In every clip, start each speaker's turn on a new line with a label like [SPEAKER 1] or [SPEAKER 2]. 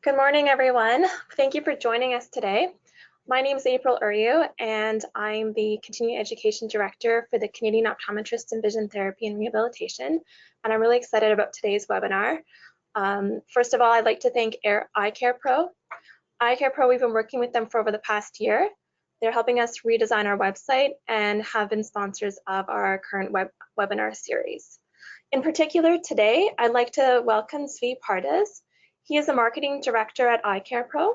[SPEAKER 1] Good morning, everyone. Thank you for joining us today. My name is April Uryu, and I'm the Continuing Education Director for the Canadian Optometrists in Vision Therapy and Rehabilitation, and I'm really excited about today's webinar. First of all, I'd like to thank EyeCarePro. EyeCarePro, we've been working with them for over the past year. They're helping us redesign our website and have been sponsors of our current webinar series. In particular, today, I'd like to welcome Svi Pardes. He is the Marketing Director at EyeCarePro.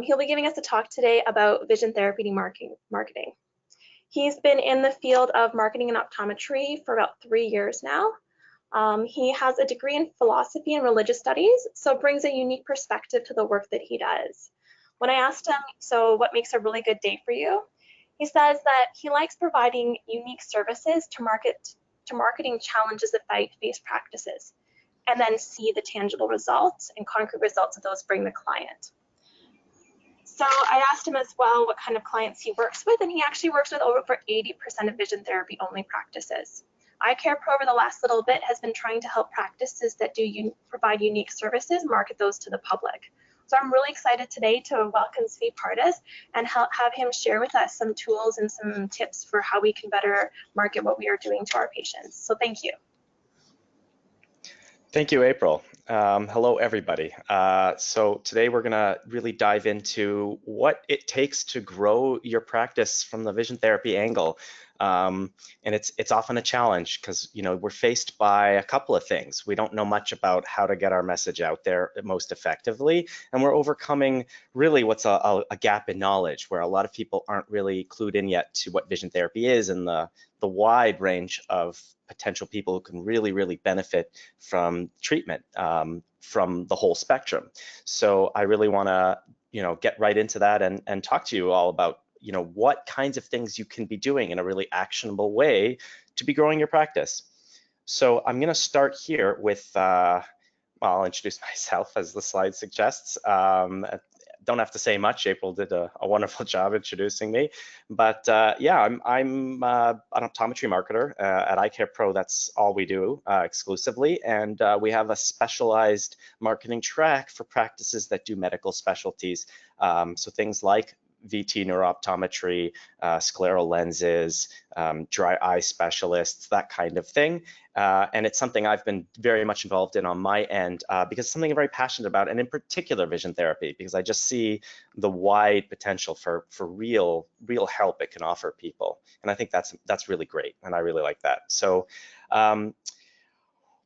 [SPEAKER 1] He'll be giving us a talk today about vision therapy marketing. He's been in the field of marketing and optometry for about 3 years now. He has a degree in philosophy and religious studies, so brings a unique perspective to the work that he does. When I asked him, so what makes a really good day for you? He says that he likes providing unique services to marketing challenges that face practices, and then see the tangible results and concrete results that those bring the client. So I asked him as well what kind of clients he works with, and he actually works with over 80% of vision therapy only practices. EyeCarePro over the last little bit has been trying to help practices that provide unique services market those to the public. So I'm really excited today to welcome Svi Pardes and have him share with us some tools and some tips for how we can better market what we are doing to our patients. So thank you.
[SPEAKER 2] Thank you, April. Hello, everybody. So today we're going to really dive into what it takes to grow your practice from the vision therapy angle. And it's often a challenge because, we're faced by a couple of things. We don't know much about how to get our message out there most effectively, and we're overcoming really what's a gap in knowledge where a lot of people aren't really clued in yet to what vision therapy is and the wide range of potential people who can really benefit from treatment from the whole spectrum. So I really want to get right into that and talk to you all about what kinds of things you can be doing in a really actionable way to be growing your practice. So I'm going to start here with I'll introduce myself as the slide suggests. Don't have to say much. April did a wonderful job introducing me, but yeah, I'm an optometry marketer at EyeCarePro. That's all we do exclusively, and we have a specialized marketing track for practices that do medical specialties. So things like VT neuro-optometry, scleral lenses, dry eye specialists, that kind of thing. And it's something I've been very much involved in on my end because it's something I'm very passionate about, and in particular vision therapy, because I just see the wide potential for real help it can offer people. And I think that's really great, and I really like that. So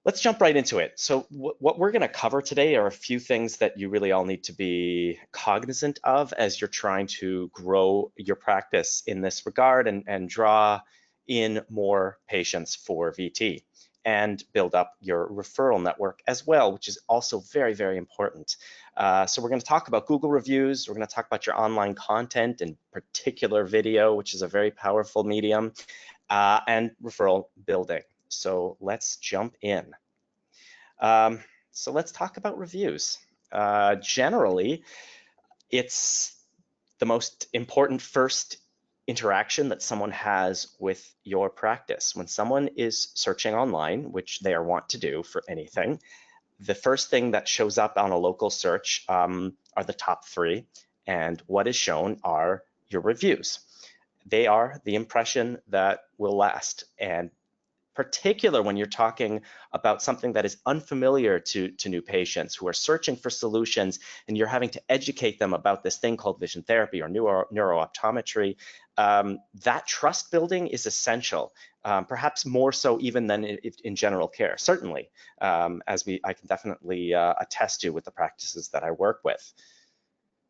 [SPEAKER 2] let's jump right into it. So what we're going to cover today are a few things that you really all need to be cognizant of as you're trying to grow your practice in this regard and draw in more patients for VT and build up your referral network as well, which is also very important. So we're going to talk about Google reviews. We're going to talk about your online content, in particular video, which is a very powerful medium, and referral building. So let's jump in. So let's talk about reviews. Generally, it's the most important first interaction that someone has with your practice. When someone is searching online, which they are wont to do for anything, the first thing that shows up on a local search are the top 3, and what is shown are your reviews. They are the impression that will last, and particular when you're talking about something that is unfamiliar to new patients who are searching for solutions, and you're having to educate them about this thing called vision therapy or neuro-optometry. That trust building is essential, perhaps more so even than in general care, certainly, as I can definitely attest to with the practices that I work with.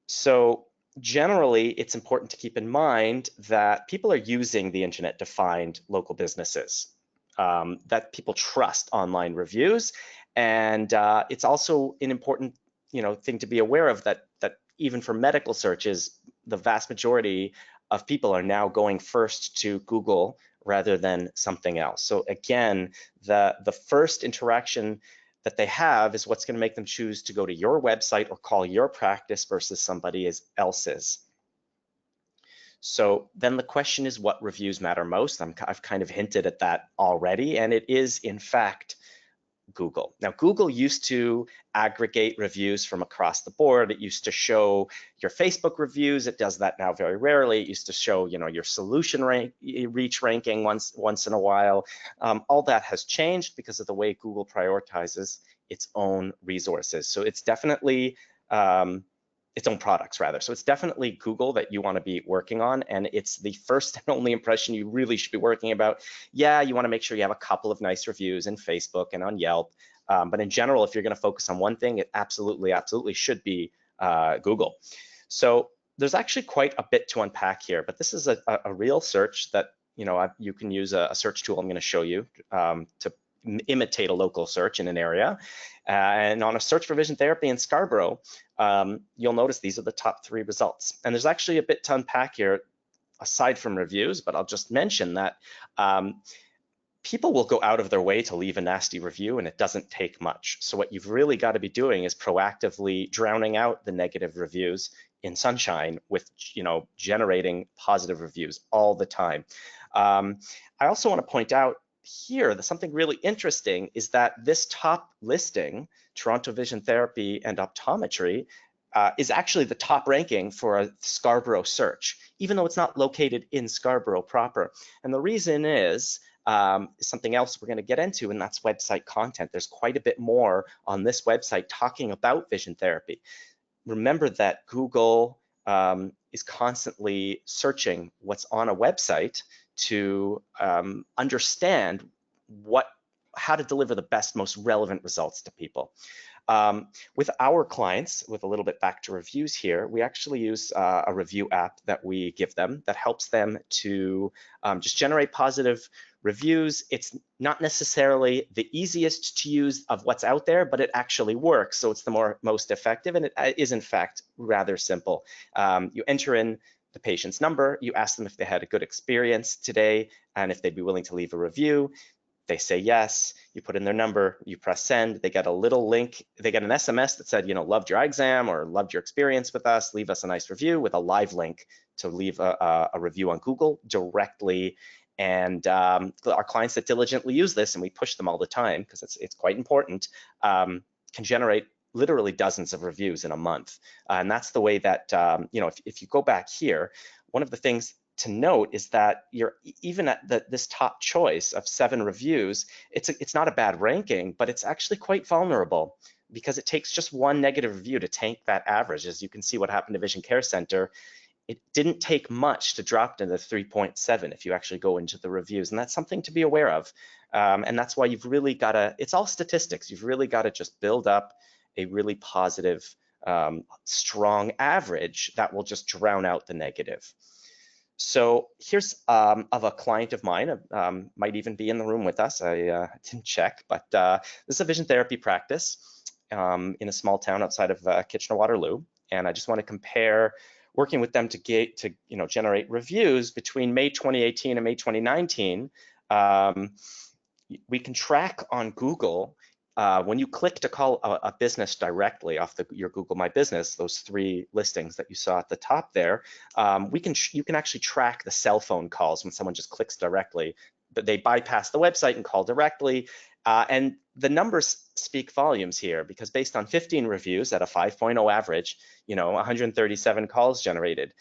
[SPEAKER 2] So generally, it's important to keep in mind that people are using the internet to find local businesses. That people trust online reviews, and it's also an important thing to be aware of, that even for medical searches, the vast majority of people are now going first to Google rather than something else. So again, the first interaction that they have is what's going to make them choose to go to your website or call your practice versus somebody else's. So then the question is, what reviews matter most? I've kind of hinted at that already, and it is in fact Google. Now, Google used to aggregate reviews from across the board. It used to show your Facebook reviews. It does that now very rarely. It used to show, your solution reach ranking once in a while. All that has changed because of the way Google prioritizes its own resources. So it's definitely its own products rather. So it's definitely Google that you want to be working on, and it's the first and only impression you really should be working about. Yeah, you want to make sure you have a couple of nice reviews in Facebook and on Yelp, but in general, if you're going to focus on one thing, it absolutely should be Google. So there's actually quite a bit to unpack here, but this is a real search that you can use a search tool I'm going to show you to imitate a local search in an area. And on a search for vision therapy in Scarborough, you'll notice these are the top 3 results. And there's actually a bit to unpack here aside from reviews, but I'll just mention that people will go out of their way to leave a nasty review, and it doesn't take much. So what you've really got to be doing is proactively drowning out the negative reviews in sunshine with generating positive reviews all the time. I also want to point out here that something really interesting is that this top listing, Toronto Vision Therapy and Optometry, is actually the top ranking for a Scarborough search, even though it's not located in Scarborough proper. And the reason is something else we're going to get into, and that's website content. There's quite a bit more on this website talking about vision therapy. Remember that Google is constantly searching what's on a website to understand how to deliver the best, most relevant results to people. With our clients, with a little bit back to reviews here, we actually use a review app that we give them that helps them to just generate positive reviews. It's not necessarily the easiest to use of what's out there, but it actually works. So it's the most effective, and it is in fact rather simple. You enter in the patient's number, you ask them if they had a good experience today and if they'd be willing to leave a review. They say yes, you put in their number, you press send, they get a little link, they get an SMS that said, loved your eye exam or loved your experience with us, leave us a nice review, with a live link to leave a review on Google directly. And our clients that diligently use this, and we push them all the time because it's quite important, can generate literally dozens of reviews in a month. And that's the way that, if you go back here, one of the things to note is that you're even at this top choice of 7 reviews, it's not a bad ranking, but it's actually quite vulnerable because it takes just one negative review to tank that average. As you can see what happened to Vision Care Center, it didn't take much to drop to the 3.7 if you actually go into the reviews, and that's something to be aware of. And that's why you've really got to, it's all statistics, you've really got to just build up a really positive, strong average that will just drown out the negative. So here's of a client of mine, might even be in the room with us. I didn't check, but this is a vision therapy practice in a small town outside of Kitchener-Waterloo, and I just want to compare working with them to generate reviews between May 2018 and May 2019. We can track on Google. When you click to call a business directly off your Google My Business, those 3 listings that you saw at the top there, you can actually track the cell phone calls when someone just clicks directly, but they bypass the website and call directly. And the numbers speak volumes here because based on 15 reviews at a 5.0 average, 137 calls generated.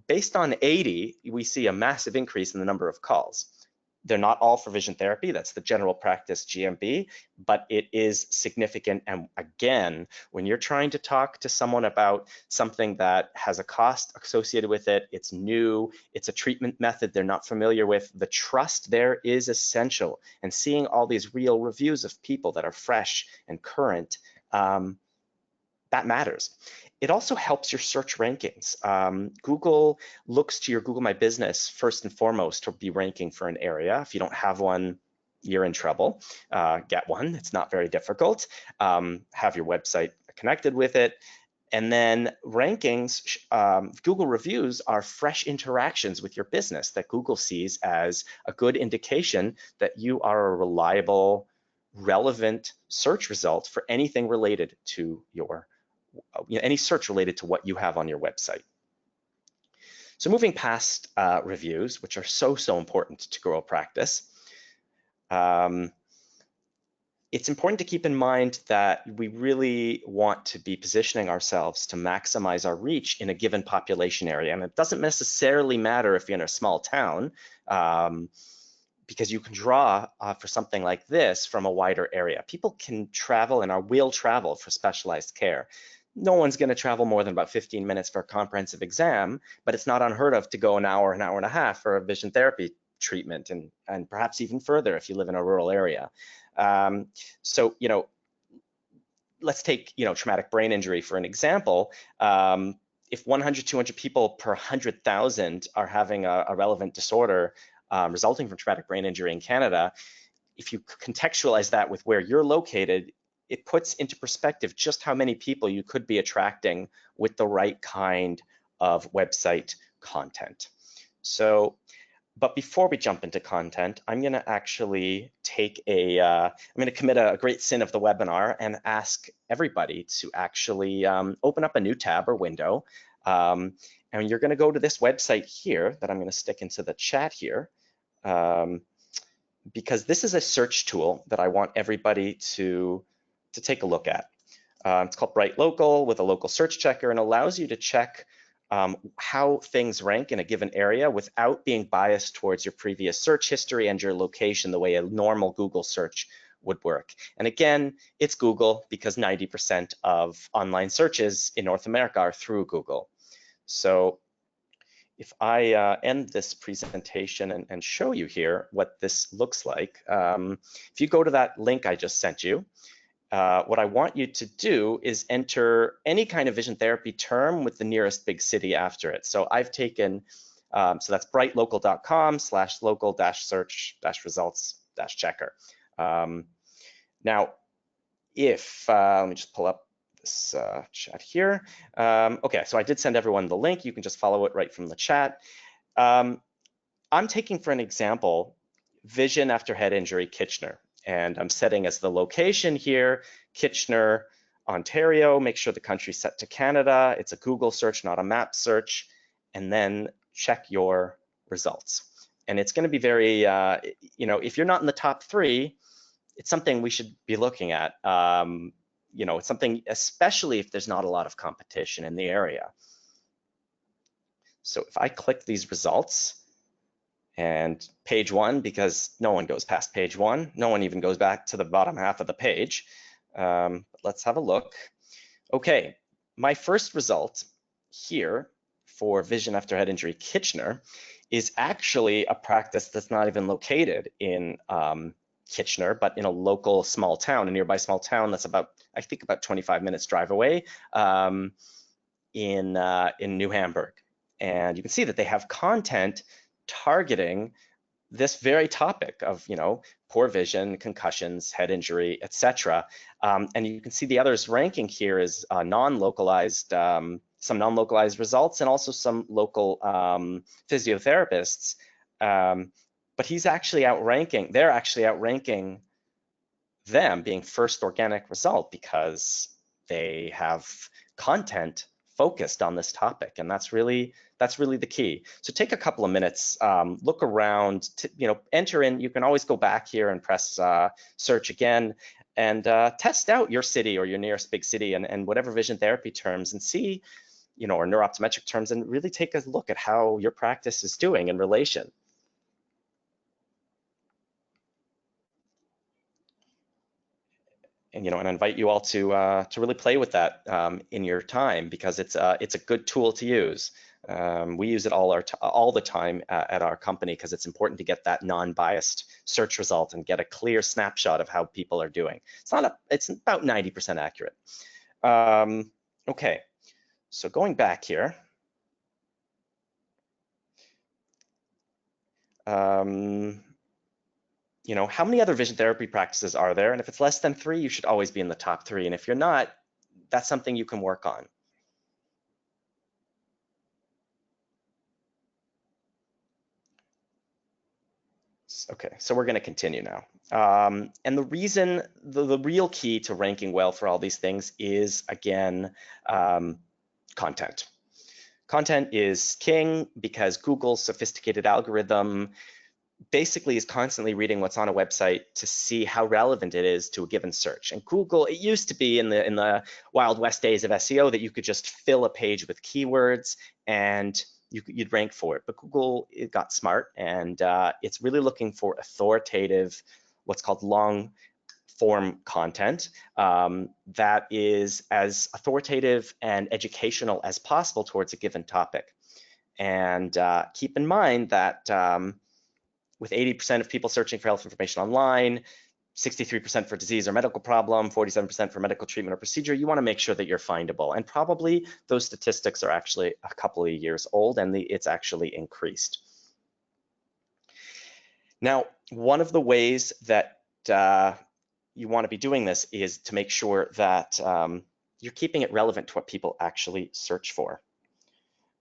[SPEAKER 2] Based on 80, we see a massive increase in the number of calls. They're not all for vision therapy, that's the general practice GMB, but it is significant. And again, when you're trying to talk to someone about something that has a cost associated with it, it's new, it's a treatment method they're not familiar with, the trust there is essential. And seeing all these real reviews of people that are fresh and current, that matters. It also helps your search rankings. Google looks to your Google My Business first and foremost to be ranking for an area. If you don't have one, you're in trouble. Get one, it's not very difficult. Have your website connected with it. And then rankings, Google reviews are fresh interactions with your business that Google sees as a good indication that you are a reliable, relevant search result for anything related to your any search related to what you have on your website. So moving past reviews, which are so important to grow a practice, it's important to keep in mind that we really want to be positioning ourselves to maximize our reach in a given population area. And it doesn't necessarily matter if you're in a small town, because you can draw for something like this from a wider area. People can travel and will travel for specialized care. No one's going to travel more than about 15 minutes for a comprehensive exam, but it's not unheard of to go an hour and a half for a vision therapy treatment, and perhaps even further if you live in a rural area. So, let's take, traumatic brain injury for an example. If 100, 200 people per 100,000 are having a relevant disorder resulting from traumatic brain injury in Canada, if you contextualize that with where you're located, it puts into perspective just how many people you could be attracting with the right kind of website content. So, but before we jump into content, I'm going to actually I'm going to commit a great sin of the webinar and ask everybody to actually open up a new tab or window. And you're going to go to this website here that I'm going to stick into the chat here, because this is a search tool that I want everybody to take a look at. It's called Bright Local with a local search checker, and allows you to check how things rank in a given area without being biased towards your previous search history and your location the way a normal Google search would work. And again, it's Google because 90% of online searches in North America are through Google. So if I end this presentation and show you here what this looks like, if you go to that link I just sent you, what I want you to do is enter any kind of vision therapy term with the nearest big city after it. So I've taken, so that's brightlocal.com/local-search-results-checker. Now, if, let me just pull up this chat here. Okay, so I did send everyone the link. You can just follow it right from the chat. I'm taking for an example, vision after head injury, Kitchener. And I'm setting as the location here, Kitchener, Ontario. Make sure the country's set to Canada. It's a Google search, not a map search. And then check your results. And it's going to be very, if you're not in the top 3, it's something we should be looking at. It's something, especially if there's not a lot of competition in the area. So if I click these results, and page 1, because no one goes past page 1. No one even goes back to the bottom half of the page. Let's have a look. Okay, my first result here for vision after head injury Kitchener is actually a practice that's not even located in Kitchener, but in a local small town, a nearby small town that's about 25 minutes drive away, in New Hamburg. And you can see that they have content targeting this very topic of, poor vision, concussions, head injury, etc. And you can see the others ranking here is non-localized, some non-localized results, and also some local physiotherapists. But he's actually outranking, they're actually outranking them being first organic result because they have content focused on this topic, and that's really the key. So take a couple of minutes, look around, enter in. You can always go back here and press search again, and test out your city or your nearest big city and whatever vision therapy terms, and see, or neuro-optometric terms, and really take a look at how your practice is doing in relation. And and I invite you all to really play with that in your time, because it's a good tool to use. We use it all the time at our company, because it's important to get that non-biased search result and get a clear snapshot of how people are doing. It's about 90% accurate. Okay, so going back here. How many other vision therapy practices are there? And if it's less than 3, you should always be in the top 3. And if you're not, that's something you can work on. Okay, so we're going to continue now. And the reason, the real key to ranking well for all these things is, again, content. Content is king, because Google's sophisticated algorithm basically is constantly reading what's on a website to see how relevant it is to a given search. And Google, it used to be in the Wild West days of SEO that you could just fill a page with keywords and you'd rank for it. But Google, it got smart, and it's really looking for authoritative, what's called long form content that is as authoritative and educational as possible towards a given topic. And keep in mind that with 80% of people searching for health information online, 63% for disease or medical problem, 47% for medical treatment or procedure, you want to make sure that you're findable. And probably those statistics are actually a couple of years old, and it's actually increased. Now, one of the ways that you want to be doing this is to make sure that you're keeping it relevant to what people actually search for.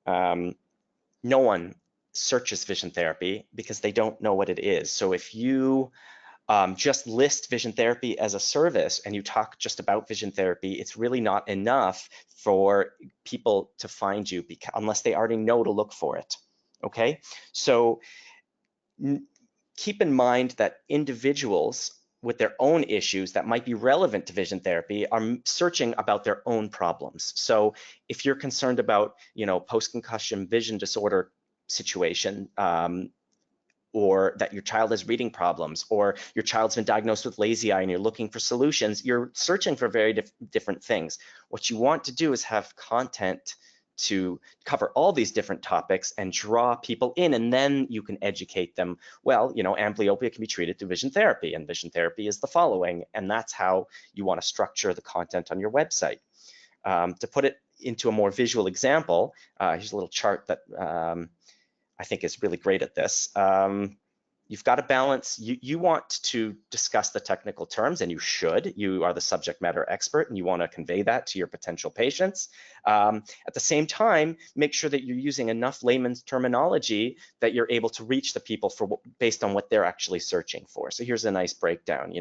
[SPEAKER 2] No one searches vision therapy because they don't know what it is. So if you just list vision therapy as a service and you talk just about vision therapy, it's really not enough for people to find you unless they already know to look for it. Okay, so keep in mind that individuals with their own issues that might be relevant to vision therapy are searching about their own problems. So if you're concerned about, post-concussion vision disorder situation, or that your child has reading problems, or your child's been diagnosed with lazy eye and you're looking for solutions, you're searching for very different things. What you want to do is have content to cover all these different topics and draw people in, and then you can educate them. Well, amblyopia can be treated through vision therapy, and vision therapy is the following, and that's how you want to structure the content on your website. To put it into a more visual example, here's a little chart that I think is really great at this. You've got to balance, you want to discuss the technical terms, and you should. You are the subject matter expert and you want to convey that to your potential patients. At the same time, make sure that you're using enough layman's terminology that you're able to reach the people based on what they're actually searching for. So here's a nice breakdown,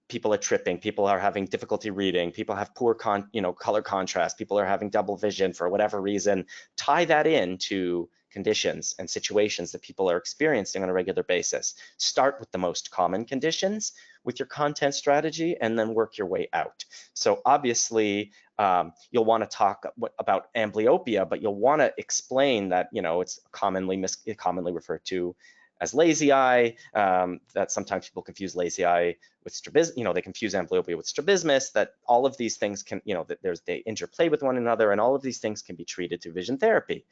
[SPEAKER 2] people are tripping, people are having difficulty reading, people have poor color contrast, people are having double vision for whatever reason. Tie that into conditions and situations that people are experiencing on a regular basis. Start with the most common conditions with your content strategy and then work your way out. So obviously, you'll want to talk about amblyopia, but you'll want to explain that, it's commonly referred to as lazy eye, that sometimes people confuse lazy eye with strabismus, they confuse amblyopia with strabismus, that all of these things can, that they interplay with one another, and all of these things can be treated through vision therapy.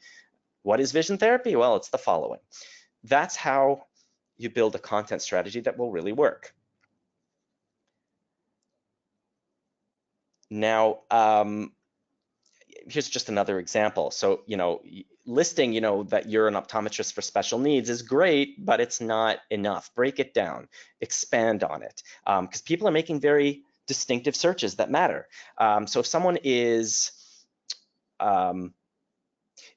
[SPEAKER 2] What is vision therapy? Well, it's the following. That's how you build a content strategy that will really work. Now, here's just another example. So, listing, that you're an optometrist for special needs is great, but it's not enough. Break it down, expand on it, because people are making very distinctive searches that matter. So if someone is an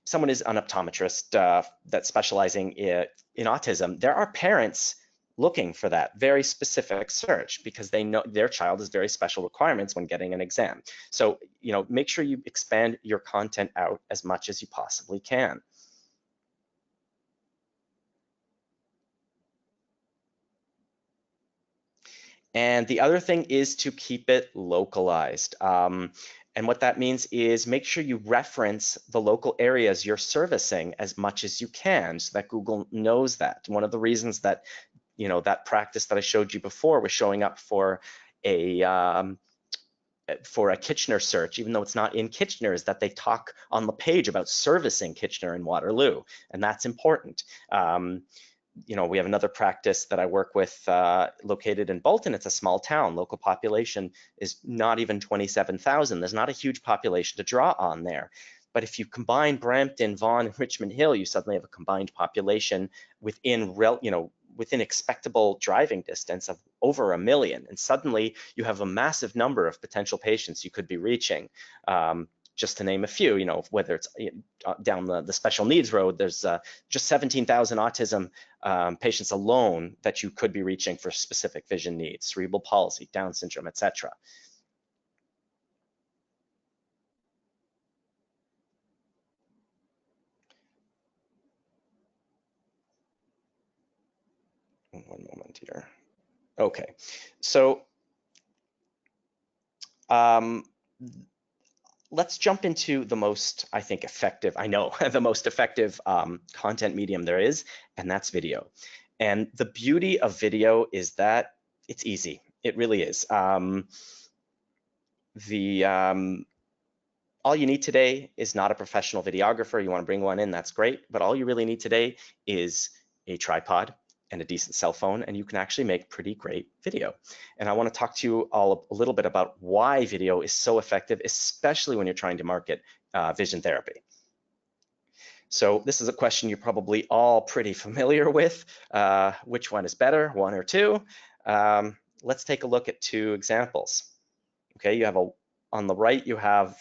[SPEAKER 2] optometrist that's specializing in autism, there are parents looking for that very specific search because they know their child has very special requirements when getting an exam. So, make sure you expand your content out as much as you possibly can. And the other thing is to keep it localized. And what that means is make sure you reference the local areas you're servicing as much as you can so that Google knows that. One of the reasons that, that practice that I showed you before was showing up for a Kitchener search, even though it's not in Kitchener, is that they talk on the page about servicing Kitchener and Waterloo, and that's important. We have another practice that I work with located in Bolton. It's a small town. Local population is not even 27,000. There's not a huge population to draw on there. But if you combine Brampton, Vaughan, and Richmond Hill, you suddenly have a combined population within expectable driving distance of over 1 million. And suddenly you have a massive number of potential patients you could be reaching. Just to name a few, whether it's down the special needs road, there's just 17,000 autism patients alone that you could be reaching for specific vision needs, cerebral palsy, Down syndrome, etc. find here. Okay, so let's jump into the most, I think, effective, I know, the most effective content medium there is, and that's video. And the beauty of video is that it's easy. It really is. All you need today is not a professional videographer. You want to bring one in, that's great. But all you really need today is a tripod and a decent cell phone, and you can actually make pretty great video. And I want to talk to you all a little bit about why video is so effective, especially when you're trying to market vision therapy. So this is a question you're probably all pretty familiar with. Which one is better, one or two? Let's take a look at two examples. Okay, you have on the right, you have,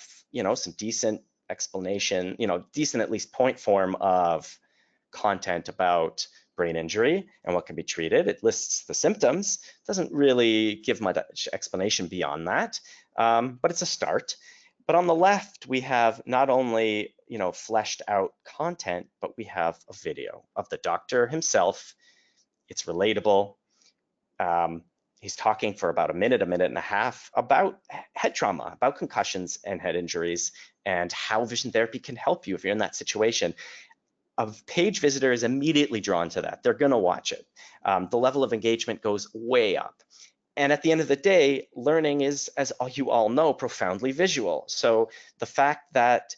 [SPEAKER 2] some decent explanation, decent at least point form of content about brain injury and what can be treated. It lists the symptoms, doesn't really give much explanation beyond that, but it's a start. But on the left, we have not only, fleshed out content, but we have a video of the doctor himself. It's relatable. He's talking for about a minute and a half about head trauma, about concussions and head injuries, and how vision therapy can help you if you're in that situation. A page visitor is immediately drawn to that. They're going to watch it. The level of engagement goes way up. And at the end of the day, learning is, as you all know, profoundly visual. So the fact that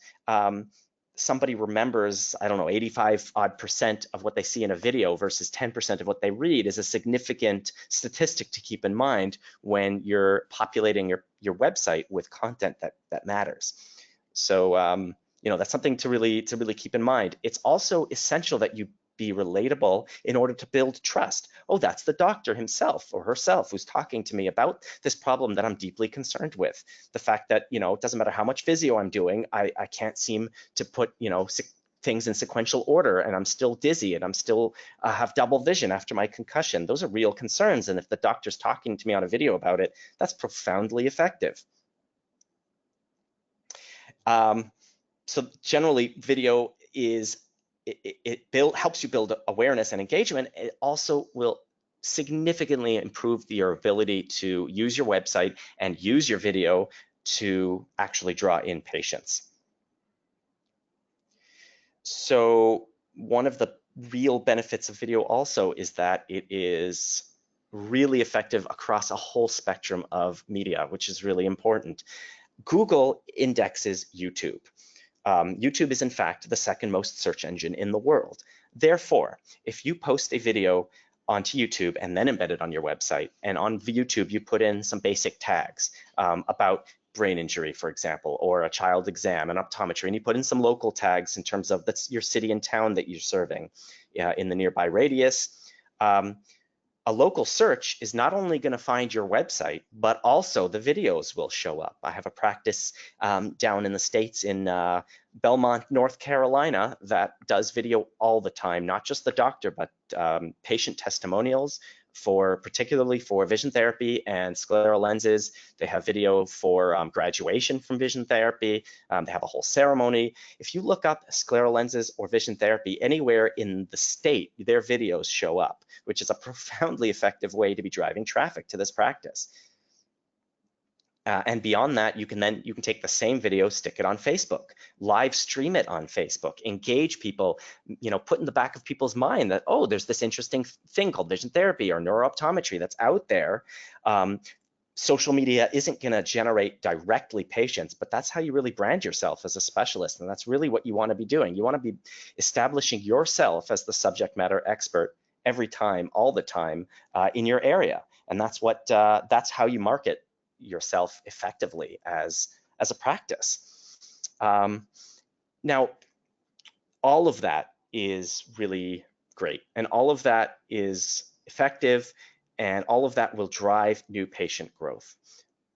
[SPEAKER 2] somebody remembers, 85% of what they see in a video versus 10% of what they read is a significant statistic to keep in mind when you're populating your website with content that matters. So, that's something to really keep in mind. It's also essential that you be relatable in order to build trust. Oh, that's the doctor himself or herself who's talking to me about this problem that I'm deeply concerned with. The fact that, it doesn't matter how much physio I'm doing, I can't seem to put, things in sequential order, and I'm still dizzy, and I'm still have double vision after my concussion. Those are real concerns. And if the doctor's talking to me on a video about it, that's profoundly effective. So generally, video is, helps you build awareness and engagement. It also will significantly improve your ability to use your website and use your video to actually draw in patients. So one of the real benefits of video also is that it is really effective across a whole spectrum of media, which is really important. Google indexes YouTube. YouTube is in fact the second most search engine in the world. Therefore, if you post a video onto YouTube and then embed it on your website, and on YouTube you put in some basic tags about brain injury, for example, or a child exam and optometry, and you put in some local tags in terms of your city and town that you're serving in the nearby radius, a local search is not only going to find your website, but also the videos will show up. I have a practice down in the States in Belmont, North Carolina, that does video all the time, not just the doctor, but patient testimonials particularly for vision therapy and scleral lenses. They have video for graduation from vision therapy. They have a whole ceremony. If you look up scleral lenses or vision therapy anywhere in the state, their videos show up, which is a profoundly effective way to be driving traffic to this practice. And beyond that, you can take the same video, stick it on Facebook, live stream it on Facebook, engage people, put in the back of people's mind that, oh, there's this interesting thing called vision therapy or neuro-optometry that's out there. Social media isn't going to generate directly patients, but that's how you really brand yourself as a specialist. And that's really what you want to be doing. You want to be establishing yourself as the subject matter expert every time, all the time in your area. And that's how you market yourself effectively as a practice. Now, all of that is really great, and all of that is effective, and all of that will drive new patient growth.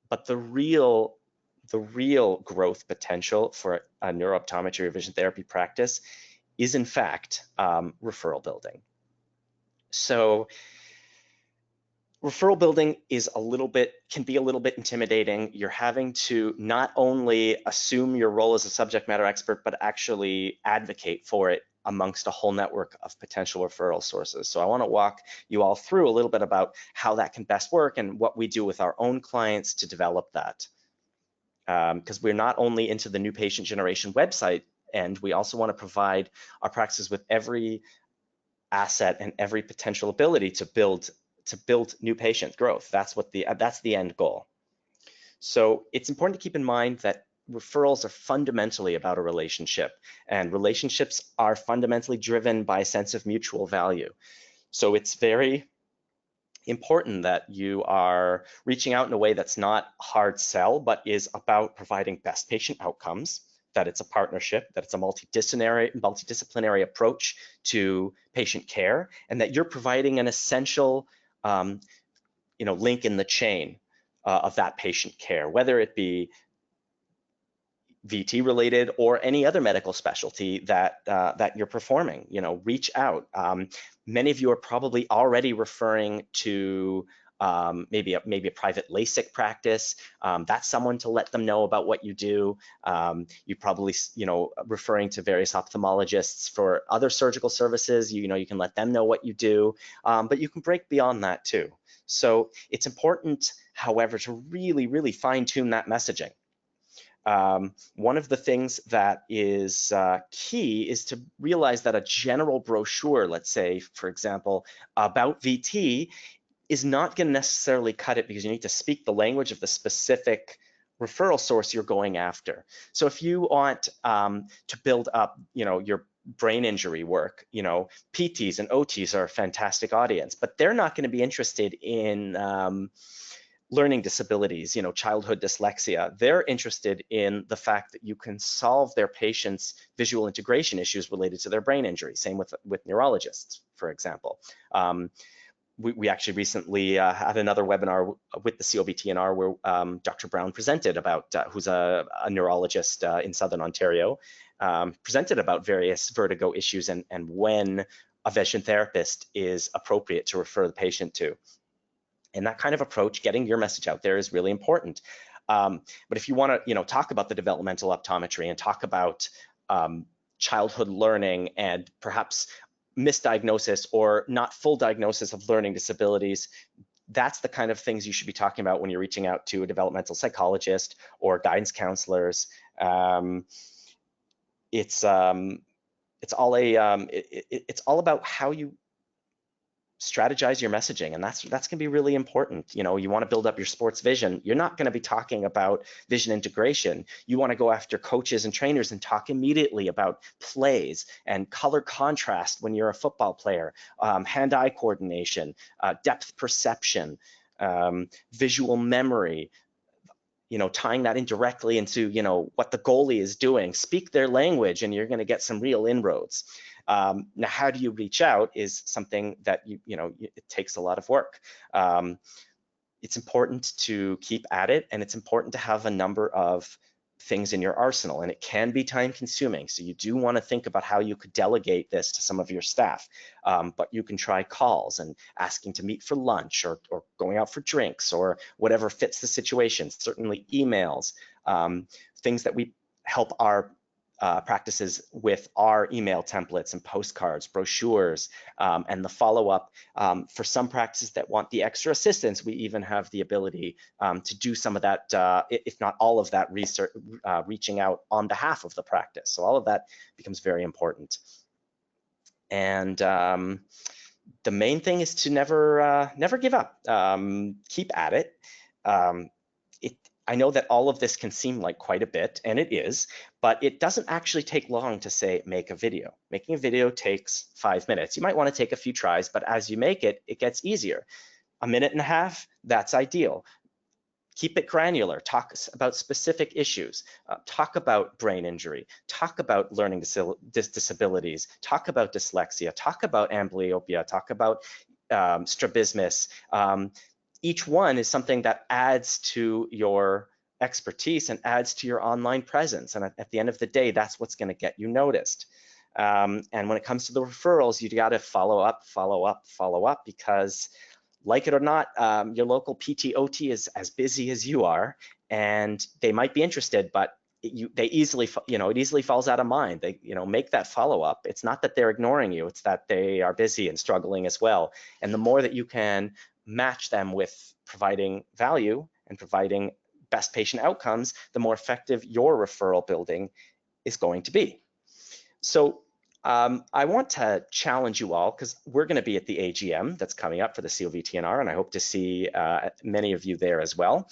[SPEAKER 2] But the real growth potential for a neuro-optometry or vision therapy practice is in fact referral building. So referral building can be a little bit intimidating. You're having to not only assume your role as a subject matter expert, but actually advocate for it amongst a whole network of potential referral sources. So I want to walk you all through a little bit about how that can best work and what we do with our own clients to develop that. Because we're not only into the new patient generation website, and we also want to provide our practices with every asset and every potential ability to build new patient growth. That's the end goal. So it's important to keep in mind that referrals are fundamentally about a relationship, and relationships are fundamentally driven by a sense of mutual value. So it's very important that you are reaching out in a way that's not hard sell, but is about providing best patient outcomes, that it's a partnership, that it's a multidisciplinary approach to patient care, and that you're providing an essential link in the chain of that patient care, whether it be VT related or any other medical specialty that you're performing. Reach out. Many of you are probably already referring to maybe a private LASIK practice. That's someone to let them know about what you do. You probably referring to various ophthalmologists for other surgical services. You can let them know what you do, but you can break beyond that too. So it's important, however, to really, really fine tune that messaging. One of the things that is key is to realize that a general brochure, let's say, for example, about VT is not going to necessarily cut it, because you need to speak the language of the specific referral source you're going after. So if you want to build up, your brain injury work, PTs and OTs are a fantastic audience, but they're not going to be interested in learning disabilities, childhood dyslexia. They're interested in the fact that you can solve their patients' visual integration issues related to their brain injury. Same with neurologists, for example. We actually recently had another webinar with the COBTNR where Dr. Brown presented about, who's a neurologist in Southern Ontario, presented about various vertigo issues and when a vision therapist is appropriate to refer the patient to. And that kind of approach, getting your message out there, is really important. But if you want to, talk about the developmental optometry and talk about childhood learning and perhaps misdiagnosis or not full diagnosis of learning disabilities, that's the kind of things you should be talking about when you're reaching out to a developmental psychologist or guidance counselors. It's all about how you strategize your messaging, and that's going to be really important. You want to build up your sports vision. You're not going to be talking about vision integration. You want to go after coaches and trainers and talk immediately about plays and color contrast when you're a football player, hand-eye coordination, depth perception, visual memory, tying that in directly into, what the goalie is doing. Speak their language and you're going to get some real inroads. Now, how do you reach out is something that it takes a lot of work. It's important to keep at it, and it's important to have a number of things in your arsenal, and it can be time consuming. So you do want to think about how you could delegate this to some of your staff, but you can try calls and asking to meet for lunch or going out for drinks or whatever fits the situation. Certainly emails, things that we help our practices with our email templates and postcards, brochures, and the follow-up. For some practices that want the extra assistance, we even have the ability to do some of that, if not all of that research, reaching out on behalf of the practice. So all of that becomes very important. And the main thing is to never give up. Keep at it. I know that all of this can seem like quite a bit, and it is, but it doesn't actually take long to say make a video. Making a video takes 5 minutes. You might want to take a few tries, but as you make it, it gets easier. A minute and a half, that's ideal. Keep it granular. Talk about specific issues. Talk about brain injury. Talk about learning disabilities. Talk about dyslexia. Talk about amblyopia. Talk about strabismus. Each one is something that adds to your expertise and adds to your online presence. And at the end of the day, that's what's going to get you noticed. And when it comes to the referrals, you got to follow up, because like it or not, your local PT/OT is as busy as you are, and they might be interested, but they easily, it easily falls out of mind. They, make that follow-up. It's not that they're ignoring you, it's that they are busy and struggling as well. And the more that you can match them with providing value and providing best patient outcomes, the more effective your referral building is going to be. So I want to challenge you all, because we're going to be at the AGM that's coming up for the COVTNR, and I hope to see many of you there as well.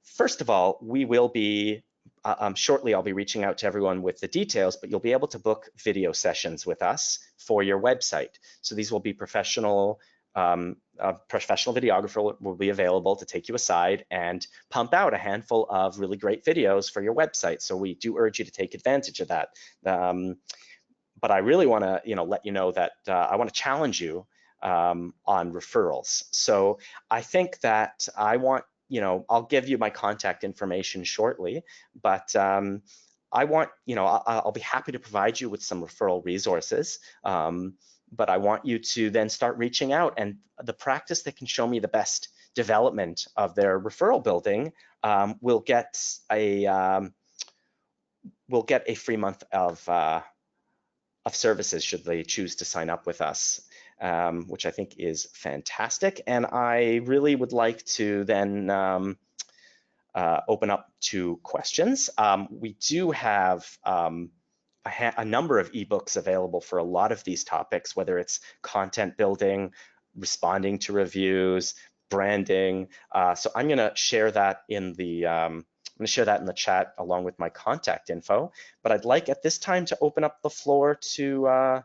[SPEAKER 2] First of all, we will be shortly, I'll be reaching out to everyone with the details, but you'll be able to book video sessions with us for your website. So these will be professional, a professional videographer will be available to take you aside and pump out a handful of really great videos for your website. So we do urge you to take advantage of that. But I really want to, let you know that I want to challenge you on referrals. So I think that I want, I'll give you my contact information shortly, but I want, I'll be happy to provide you with some referral resources. But I want you to then start reaching out, and the practice that can show me the best development of their referral building will get a free month of services should they choose to sign up with us, which I think is fantastic. And I really would like to then open up to questions. We do have a number of ebooks available for a lot of these topics, whether it's content building, responding to reviews, branding. So I'm going to share that in the chat along with my contact info. But I'd like at this time to open up the floor to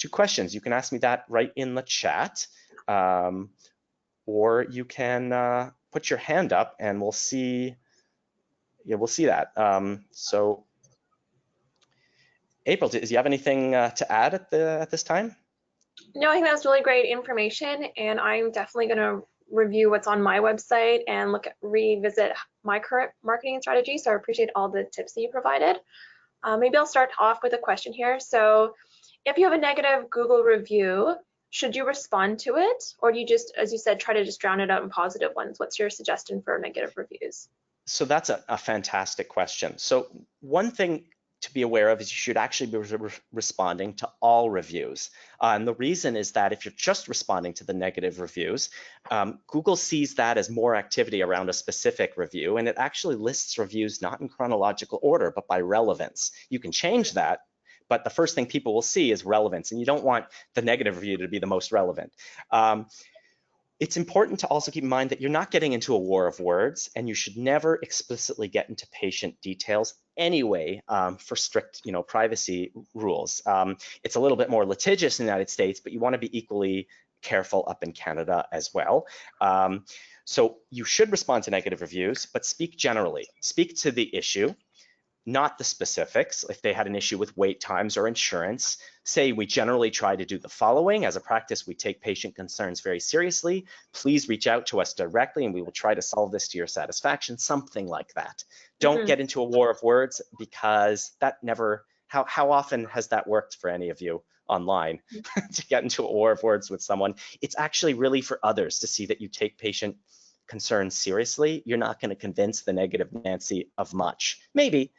[SPEAKER 2] questions. You can ask me that right in the chat, or you can put your hand up, and we'll see. Yeah, we'll see that. So. April, do you have anything to add at this time?
[SPEAKER 1] No, I think that's really great information, and I'm definitely going to review what's on my website and revisit my current marketing strategy. So I appreciate all the tips that you provided. Maybe I'll start off with a question here. So if you have a negative Google review, should you respond to it, or do you just, as you said, try to just drown it out in positive ones? What's your suggestion for negative reviews?
[SPEAKER 2] So that's a fantastic question. So one thing to be aware of is you should actually be responding to all reviews. And the reason is that if you're just responding to the negative reviews, Google sees that as more activity around a specific review, and it actually lists reviews not in chronological order, but by relevance. You can change that, but the first thing people will see is relevance, and you don't want the negative review to be the most relevant. It's important to also keep in mind that you're not getting into a war of words, and you should never explicitly get into patient details anyway, for strict, privacy rules. It's a little bit more litigious in the United States, but you want to be equally careful up in Canada as well. So you should respond to negative reviews, but speak generally. Speak to the issue, not the specifics. If they had an issue with wait times or insurance, say we generally try to do the following. As a practice, we take patient concerns very seriously. Please reach out to us directly and we will try to solve this to your satisfaction, something like that. Don't get into a war of words, because that never, how often has that worked for any of you online to get into a war of words with someone? It's actually really for others to see that you take patient concerns seriously. You're not going to convince the negative Nancy of much. Maybe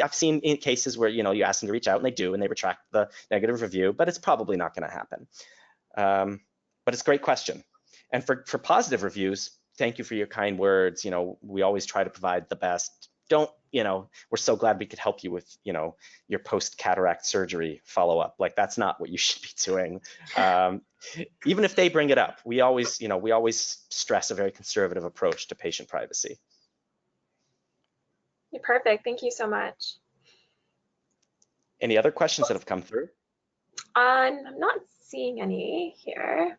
[SPEAKER 2] I've seen in cases where you ask them to reach out and they do, and they retract the negative review, but it's probably not going to happen. But it's a great question. And for positive reviews, thank you for your kind words. We always try to provide the best. We're so glad we could help you with your post-cataract surgery follow-up. Like, that's not what you should be doing. Even if they bring it up, we always stress a very conservative approach to patient privacy.
[SPEAKER 1] Perfect. Thank you so much.
[SPEAKER 2] Any other questions that have come through?
[SPEAKER 1] I'm not seeing any here.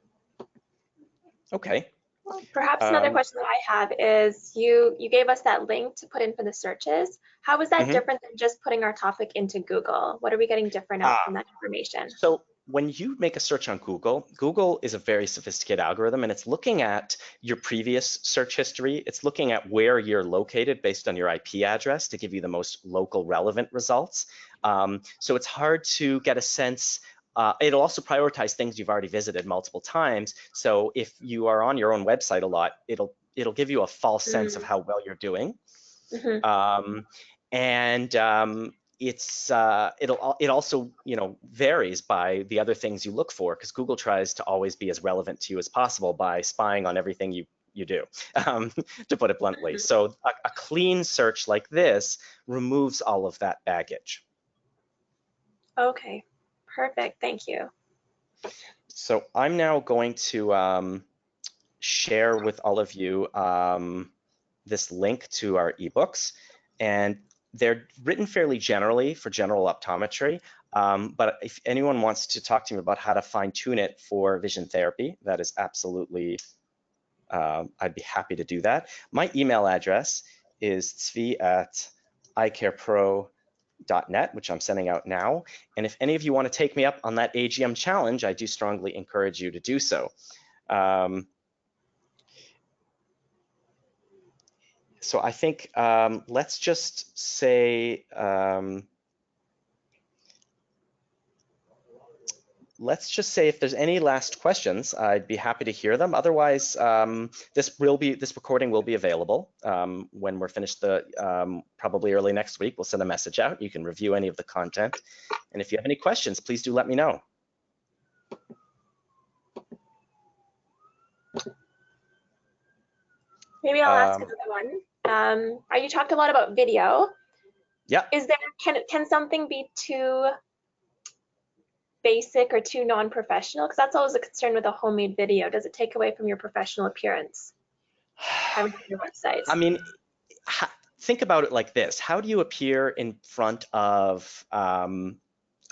[SPEAKER 2] Okay.
[SPEAKER 1] Well, perhaps another question that I have is you gave us that link to put in for the searches. How is that different than just putting our topic into Google? What are we getting different out from that information?
[SPEAKER 2] So when you make a search on Google, Google is a very sophisticated algorithm, and it's looking at your previous search history. It's looking at where you're located based on your IP address to give you the most local relevant results. So it's hard to get a sense. It'll also prioritize things you've already visited multiple times. So if you are on your own website a lot, it'll give you a false sense of how well you're doing. and it also varies by the other things you look for, because Google tries to always be as relevant to you as possible by spying on everything you do, to put it bluntly. So a clean search like this removes all of that baggage.
[SPEAKER 1] Okay, perfect. Thank you.
[SPEAKER 2] So I'm now going to share with all of you this link to our ebooks, and they're written fairly generally for general optometry. But if anyone wants to talk to me about how to fine tune it for vision therapy, that is absolutely, I'd be happy to do that. My email address is tzvi@EyeCarePro.net, which I'm sending out now. And if any of you want to take me up on that AGM challenge, I do strongly encourage you to do so. So I think let's just say if there's any last questions, I'd be happy to hear them. Otherwise, this recording will be available when we're finished probably early next week. We'll send a message out. You can review any of the content. And if you have any questions, please do let me know.
[SPEAKER 1] Maybe I'll ask another one. You talked a lot about video.
[SPEAKER 2] Yeah.
[SPEAKER 1] Can something be too basic or too non-professional? Because that's always a concern with a homemade video. Does it take away from your professional appearance? Having your website.
[SPEAKER 2] I mean, think about it like this. How do you appear in front of a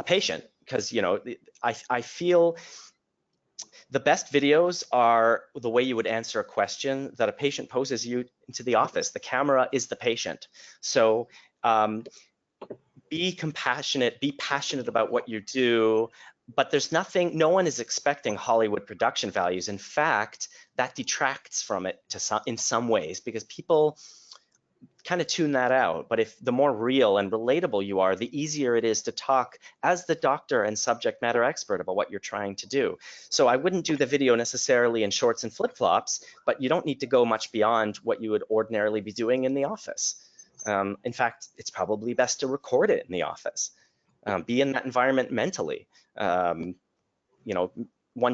[SPEAKER 2] patient? Because I feel the best videos are the way you would answer a question that a patient poses you into the office. The camera is the patient. So be compassionate, be passionate about what you do, but no one is expecting Hollywood production values. In fact, that detracts from it in some ways, because people kind of tune that out. But if the more real and relatable you are, the easier it is to talk as the doctor and subject matter expert about what you're trying to do. So I wouldn't do the video necessarily in shorts and flip-flops, but you don't need to go much beyond what you would ordinarily be doing in the office. In fact, it's probably best to record it in the office. Be in that environment mentally. One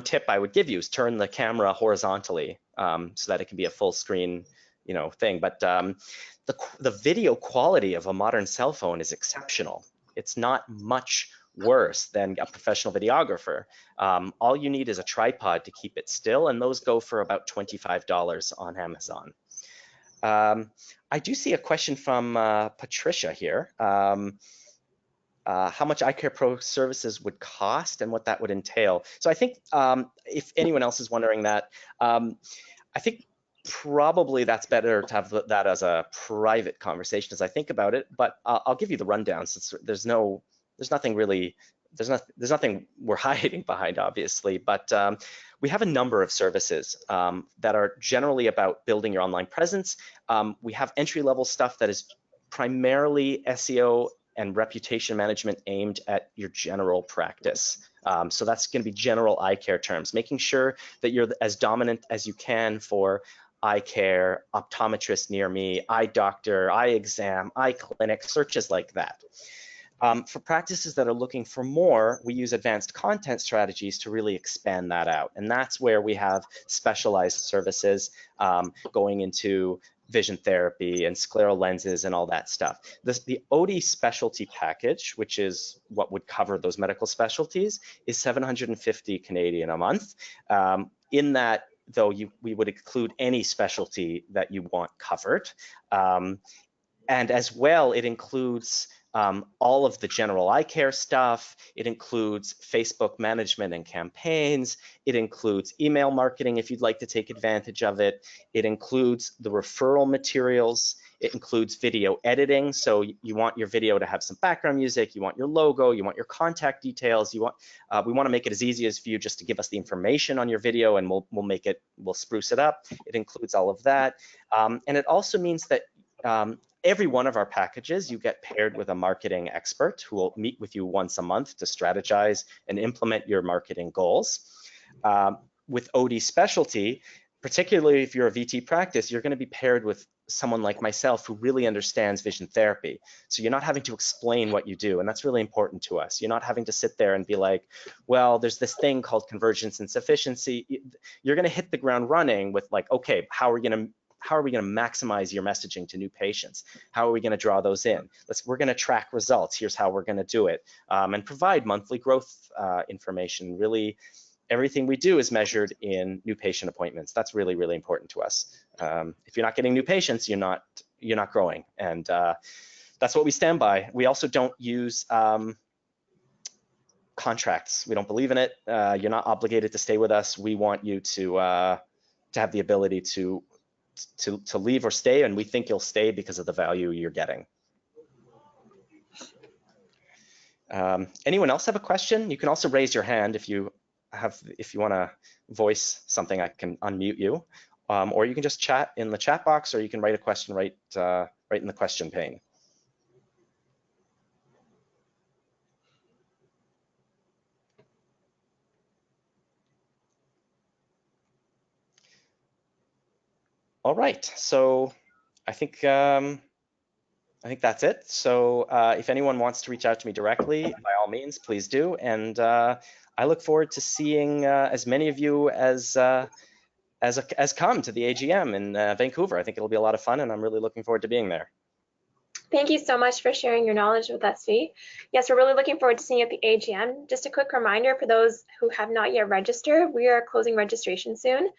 [SPEAKER 2] tip I would give you is turn the camera horizontally so that it can be a full screen thing. But the video quality of a modern cell phone is exceptional. It's not much worse than a professional videographer. All you need is a tripod to keep it still, and those go for about $25 on Amazon. I do see a question from Patricia here. How much EyeCarePro services would cost and what that would entail. So I think if anyone else is wondering that, I think probably that's better to have that as a private conversation as I think about it, but I'll give you the rundown, since there's nothing we're hiding behind, obviously. But we have a number of services that are generally about building your online presence. We have entry-level stuff that is primarily SEO and reputation management aimed at your general practice. So that's going to be general eye care terms, making sure that you're as dominant as you can for eye care, optometrist near me, eye doctor, eye exam, eye clinic, searches like that. For practices that are looking for more, we use advanced content strategies to really expand that out. And that's where we have specialized services going into vision therapy and scleral lenses and all that stuff. The OD specialty package, which is what would cover those medical specialties, is 750 Canadian a month. In that, though, we would include any specialty that you want covered. And as well, it includes all of the general eye care stuff. It includes Facebook management and campaigns. It includes email marketing if you'd like to take advantage of it. It includes the referral materials. It includes video editing. So you want your video to have some background music, you want your logo, you want your contact details, we want to make it as easy as for you just to give us the information on your video, and we'll spruce it up. It includes all of that. And it also means that every one of our packages, you get paired with a marketing expert who will meet with you once a month to strategize and implement your marketing goals. With OD specialty, particularly if you're a VT practice, you're going to be paired with someone like myself who really understands vision therapy. So you're not having to explain what you do, and that's really important to us. You're not having to sit there and be like, well, there's this thing called convergence insufficiency. You're going to hit the ground running with like, okay, how are we going to maximize your messaging to new patients? How are we going to draw those in? We're going to track results. Here's how we're going to do it, and provide monthly growth information. Really, everything we do is measured in new patient appointments. That's really, really important to us. If you're not getting new patients, you're not growing, and that's what we stand by. We also don't use contracts. We don't believe in it. You're not obligated to stay with us. We want you to have the ability to leave or stay, and we think you'll stay because of the value you're getting. Anyone else have a question? You can also raise your hand if you want to voice something. I can unmute you, or you can just chat in the chat box, or you can write a question right in the question pane. All right, so I think that's it. So if anyone wants to reach out to me directly, by all means, please do. And I look forward to seeing as many of you as come to the AGM in Vancouver. I think it'll be a lot of fun, and I'm really looking forward to being there.
[SPEAKER 1] Thank you so much for sharing your knowledge with us, Vi. Yes, we're really looking forward to seeing you at the AGM. Just a quick reminder for those who have not yet registered, we are closing registration soon.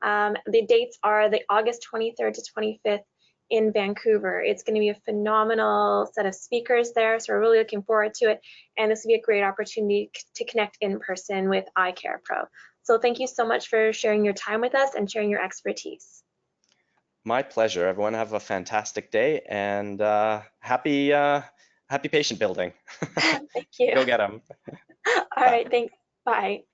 [SPEAKER 1] The dates are the August 23rd to 25th in Vancouver. It's going to be a phenomenal set of speakers there, so we're really looking forward to it. And this will be a great opportunity to connect in person with EyeCarePro. So thank you so much for sharing your time with us and sharing your expertise.
[SPEAKER 2] My pleasure. Everyone have a fantastic day, and happy patient building.
[SPEAKER 1] Thank you.
[SPEAKER 2] Go get them.
[SPEAKER 1] All right, thanks. Bye.